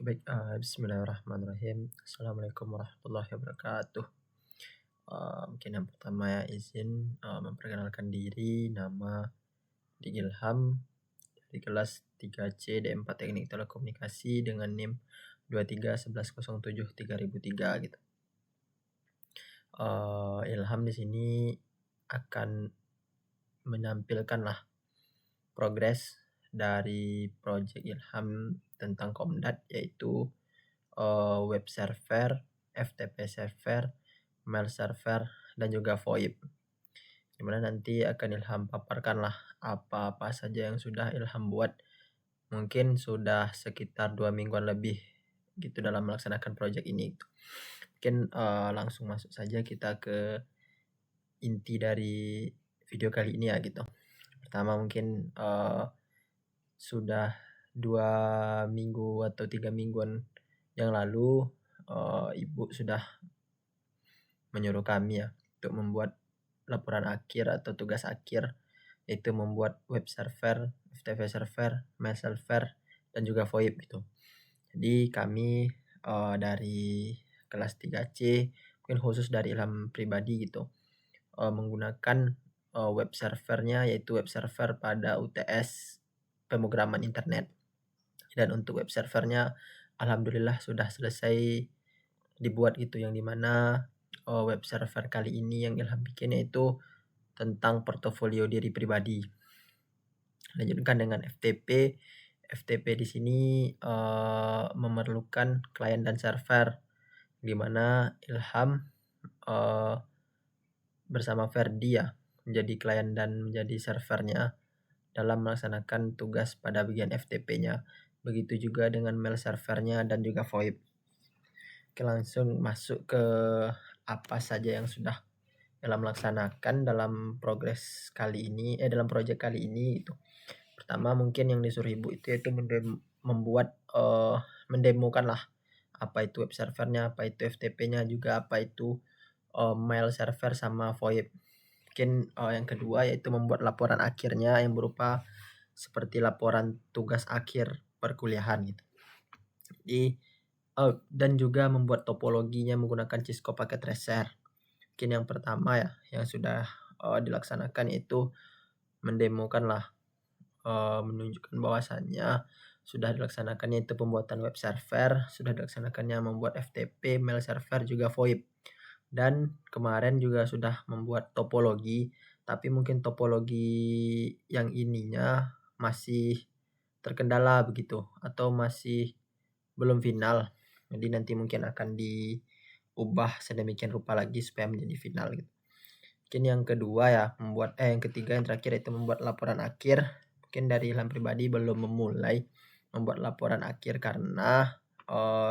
Baik, bismillahirrahmanirrahim. Assalamualaikum warahmatullahi wabarakatuh. Mungkin yang pertama ya izin memperkenalkan diri, nama Ilham dari kelas 3C D4 Teknik Telekomunikasi dengan NIM 2311073003 gitu. Ilham di sini akan menampilkan lah progres dari project Ilham tentang Komdat, yaitu web server, FTP server, mail server, dan juga VoIP. Dimana nanti akan Ilham paparkan lah apa-apa saja yang sudah Ilham buat. Mungkin sudah sekitar 2 mingguan lebih gitu dalam melaksanakan project ini. Mungkin langsung masuk saja kita ke inti dari video kali ini ya gitu. Pertama mungkin sudah 2 minggu atau 3 mingguan yang lalu ibu sudah menyuruh kami ya untuk membuat laporan akhir atau tugas akhir, yaitu membuat web server, FTP server, mail server, dan juga VoIP gitu. Jadi kami dari kelas 3C, mungkin khusus dari Ilham pribadi gitu, menggunakan web servernya, yaitu web server pada UTS pemrograman internet. Dan untuk web servernya alhamdulillah sudah selesai dibuat gitu, yang dimana web server kali ini yang Ilham bikin yaitu tentang portofolio diri pribadi. Lanjutkan dengan FTP. FTP di sini memerlukan klien dan server, di mana Ilham bersama Ferdi ya menjadi klien dan menjadi servernya dalam melaksanakan tugas pada bagian FTP-nya. Begitu juga dengan mail servernya dan juga VoIP. Oke, langsung masuk ke apa saja yang sudah dalam melaksanakan dalam progres kali ini, dalam project kali ini itu. Pertama mungkin yang disuruh ibu itu yaitu membuat mendemokan lah apa itu web servernya, apa itu FTP-nya, juga apa itu mail server sama VoIP. Mungkin yang kedua yaitu membuat laporan akhirnya yang berupa seperti laporan tugas akhir perkuliahan gitu. Jadi dan juga membuat topologinya menggunakan Cisco Packet Tracer. Mungkin yang pertama ya yang sudah dilaksanakan itu mendemokan lah, menunjukkan bahwasannya sudah dilaksanakannya itu pembuatan web server, sudah dilaksanakannya membuat FTP, mail server, juga VoIP. Dan kemarin juga sudah membuat topologi, tapi mungkin topologi yang ininya masih terkendala begitu, atau masih belum final. Jadi nanti mungkin akan diubah sedemikian rupa lagi supaya menjadi final gitu. Mungkin yang kedua ya yang ketiga, yang terakhir itu membuat laporan akhir. Mungkin dari Ilham pribadi belum memulai membuat laporan akhir karena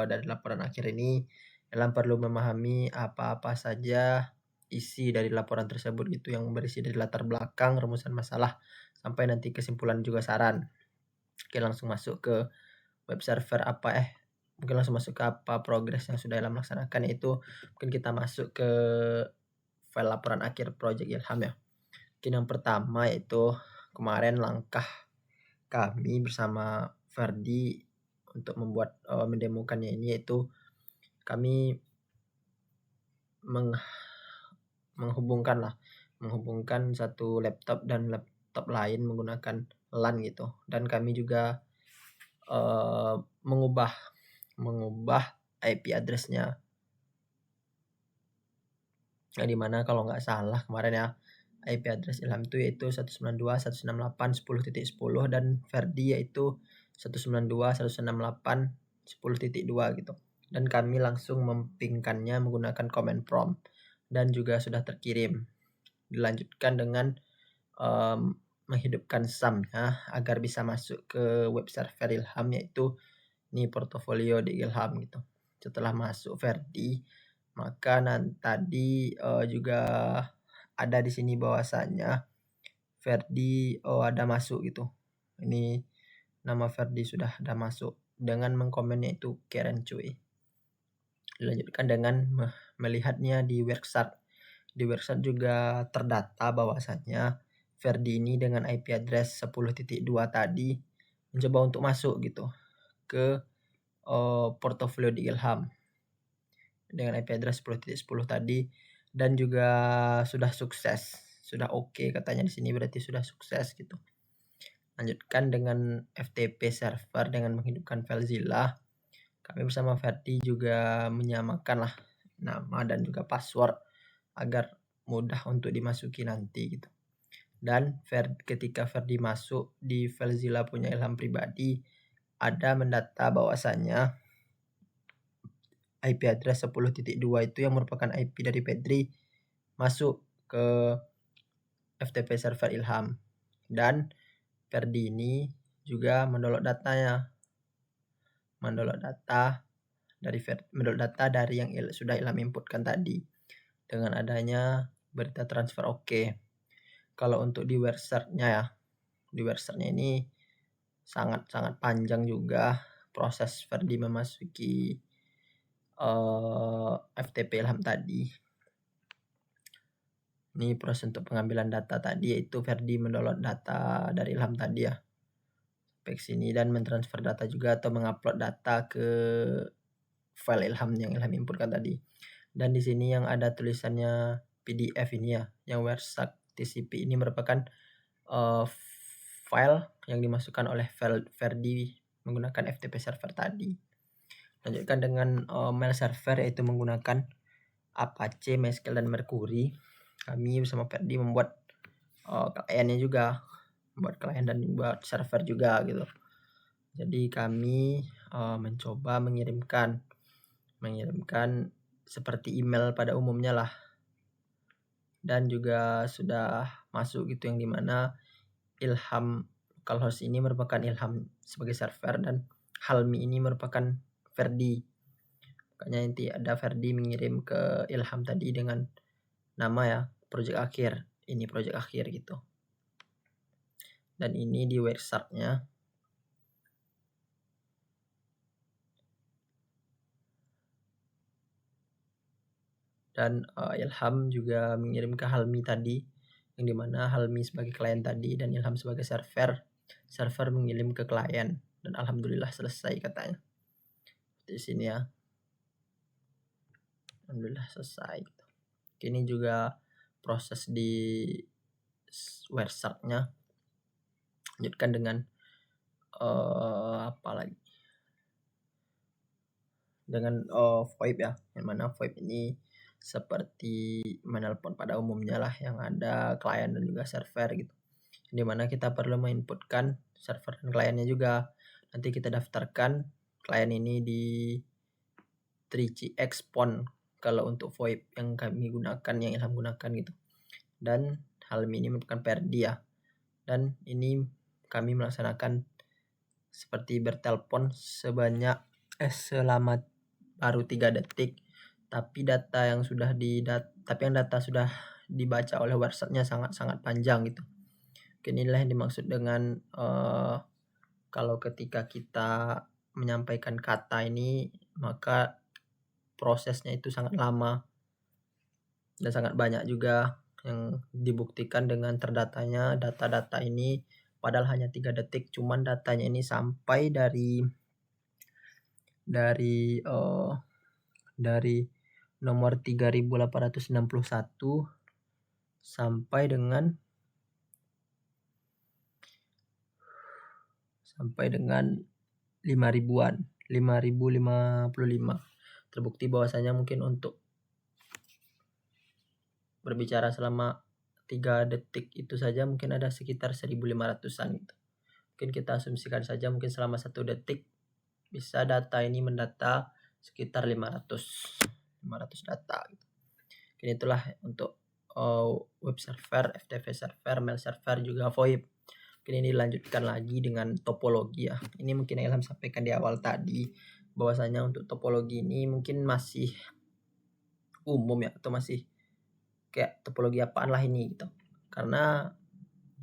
dari laporan akhir ini Ilham perlu memahami apa-apa saja isi dari laporan tersebut gitu, yang berisi dari latar belakang, rumusan masalah, sampai nanti kesimpulan juga saran. Oke, langsung masuk ke web server mungkin langsung masuk ke apa progres yang sudah Ilham laksanakan, yaitu mungkin kita masuk ke file laporan akhir project Ilham ya. Mungkin yang pertama yaitu kemarin langkah kami bersama Ferdi untuk membuat mendemokannya ini, yaitu kami menghubungkan satu laptop dan laptop lain menggunakan LAN gitu, dan kami juga mengubah IP address-nya, yang dimana kalau nggak salah kemarin ya IP address Ilham itu yaitu 192.168.10.10 dan Ferdi yaitu 192.168.10.2 gitu. Dan kami langsung mempingkannya menggunakan command prompt dan juga sudah terkirim. Dilanjutkan dengan menghidupkan SAM-nya agar bisa masuk ke web server Ilham, yaitu ini portofolio di Ilham gitu. Setelah masuk Ferdi, maka tadi juga ada di sini bahwasannya Ferdi ada masuk gitu. Ini nama Ferdi sudah ada masuk dengan mengkomennya itu keren cuy. Dilanjutkan dengan melihatnya di worksat. Di worksat juga terdata bahwasannya Ferdi ini dengan IP address 10.2 tadi mencoba untuk masuk gitu ke portofolio di Ilham dengan IP address 10.10 tadi, dan juga sudah sukses, sudah oke katanya di sini, berarti sudah sukses gitu. Lanjutkan dengan FTP server dengan menghidupkan FileZilla. Kami bersama Ferdi juga menyamakan lah nama dan juga password agar mudah untuk dimasuki nanti gitu. Dan ketika Ferdi masuk di FileZilla punya Ilham pribadi, ada mendata bahwasanya IP address 10.2 itu yang merupakan IP dari Pedri masuk ke FTP server Ilham. Dan Ferdi ini juga mendownload datanya. Mendownload data dari yang sudah Ilham inputkan tadi. Dengan adanya berita transfer oke. Kalau untuk di website-nya ya, di website-nya ini sangat-sangat panjang juga proses Ferdi memasuki FTP Ilham tadi. Ini proses untuk pengambilan data tadi, yaitu Ferdi mendownload data dari Ilham tadi ya, sampai sini, dan mentransfer data juga atau mengupload data ke file Ilham yang Ilham inputkan tadi. Dan di sini yang ada tulisannya PDF ini ya, yang website TCP ini merupakan file yang dimasukkan oleh Ferdi menggunakan FTP server tadi. Lanjutkan dengan mail server, yaitu menggunakan Apache, MySQL, dan Mercury. Kami bersama Ferdi membuat kliennya juga, membuat klien dan membuat server juga gitu. Jadi kami mencoba mengirimkan seperti email pada umumnya lah, dan juga sudah masuk gitu, yang dimana Ilham localhost ini merupakan Ilham sebagai server dan Halmi ini merupakan Ferdi. Makanya nanti ada Ferdi mengirim ke Ilham tadi dengan nama ya project akhir, ini project akhir gitu. Dan ini di website-nya. Dan Ilham juga mengirim ke Halmi tadi, yang dimana Halmi sebagai klien tadi dan Ilham sebagai server mengirim ke klien, dan alhamdulillah selesai katanya di sini ya, alhamdulillah selesai gitu. Ini juga proses di website-nya. Lanjutkan dengan apa lagi, dengan VoIP ya, yang mana VoIP ini seperti menelpon pada umumnya lah, yang ada klien dan juga server gitu, dimana kita perlu menginputkan server dan kliennya juga. Nanti kita daftarkan klien ini di 3GX PON kalau untuk VoIP yang kami gunakan, yang Ilham gunakan gitu. Dan hal ini merupakan Ferdi ya, dan ini kami melaksanakan seperti bertelepon selama baru 3 detik, tapi data sudah dibaca oleh website-nya sangat-sangat panjang gitu. Mungkin inilah yang dimaksud dengan kalau ketika kita menyampaikan kata ini, maka prosesnya itu sangat lama dan sangat banyak juga, yang dibuktikan dengan terdatanya data-data ini padahal hanya 3 detik, cuman datanya ini sampai dari nomor 3861 sampai dengan 5.000-an, 5.055. Terbukti bahwasanya mungkin untuk berbicara selama 3 detik itu saja mungkin ada sekitar 1.500-an gitu. Mungkin kita asumsikan saja mungkin selama 1 detik bisa data ini mendata sekitar 500 data gitu. Mungkin itulah untuk web server, FTP server, mail server, juga VoIP. Mungkin ini dilanjutkan lagi dengan topologi ya. Ini mungkin yang Ilham sampaikan di awal tadi, bahwasanya untuk topologi ini mungkin masih umum ya, atau masih kayak topologi apaan lah ini gitu. Karena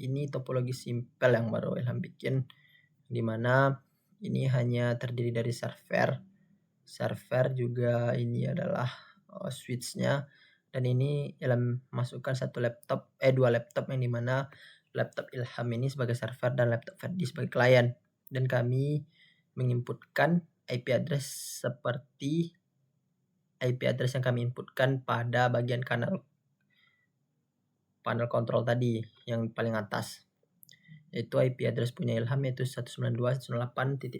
ini topologi simple yang baru Ilham bikin, dimana ini hanya terdiri dari server juga ini adalah switch-nya, dan ini Ilham masukkan 2 laptop, yang dimana laptop Ilham ini sebagai server dan laptop Ferdi sebagai klien. Dan kami menginputkan IP address seperti IP address yang kami inputkan pada bagian panel kontrol tadi yang paling atas, yaitu IP address punya Ilham yaitu 192.168.10.10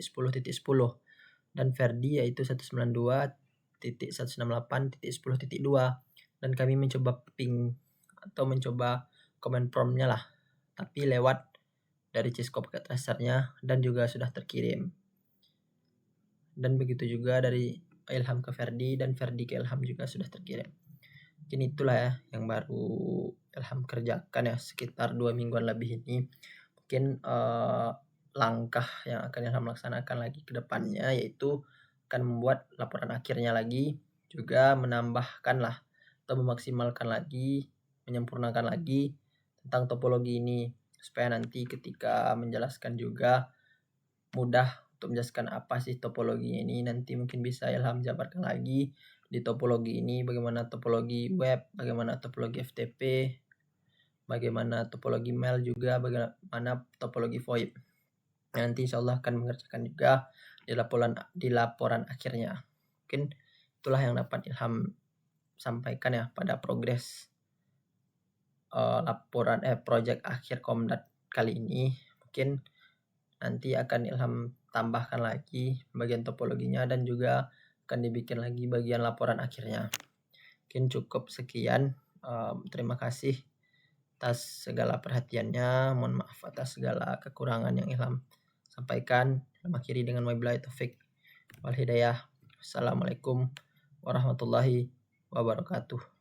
dan Ferdi yaitu 192.168.10.2, dan kami mencoba ping atau mencoba command promptnya lah, tapi lewat dari Cisco packet tracernya dan juga sudah terkirim. Dan begitu juga dari Ilham ke Ferdi dan Ferdi ke Ilham juga sudah terkirim. Mungkin itulah ya yang baru Ilham kerjakan ya sekitar 2 mingguan lebih ini. Mungkin langkah yang akan Ilham laksanakan lagi ke depannya yaitu akan membuat laporan akhirnya lagi, juga menambahkan lah atau memaksimalkan lagi, menyempurnakan lagi tentang topologi ini supaya nanti ketika menjelaskan juga mudah untuk menjelaskan apa sih topologi ini. Nanti mungkin bisa Ilham jabarkan lagi di topologi ini bagaimana topologi web, bagaimana topologi FTP, bagaimana topologi mail, juga bagaimana topologi VoIP. Nanti insyaallah akan mengerjakan juga di laporan akhirnya. Mungkin itulah yang dapat Ilham sampaikan ya pada progres laporan project akhir Komdat kali ini. Mungkin nanti akan Ilham tambahkan lagi bagian topologinya dan juga akan dibikin lagi bagian laporan akhirnya. Mungkin cukup sekian. Terima kasih atas segala perhatiannya. Mohon maaf atas segala kekurangan yang Ilham sampaikan. Ilham akhiri dengan wabillahi taufik wal hidayah. Assalamualaikum warahmatullahi wabarakatuh.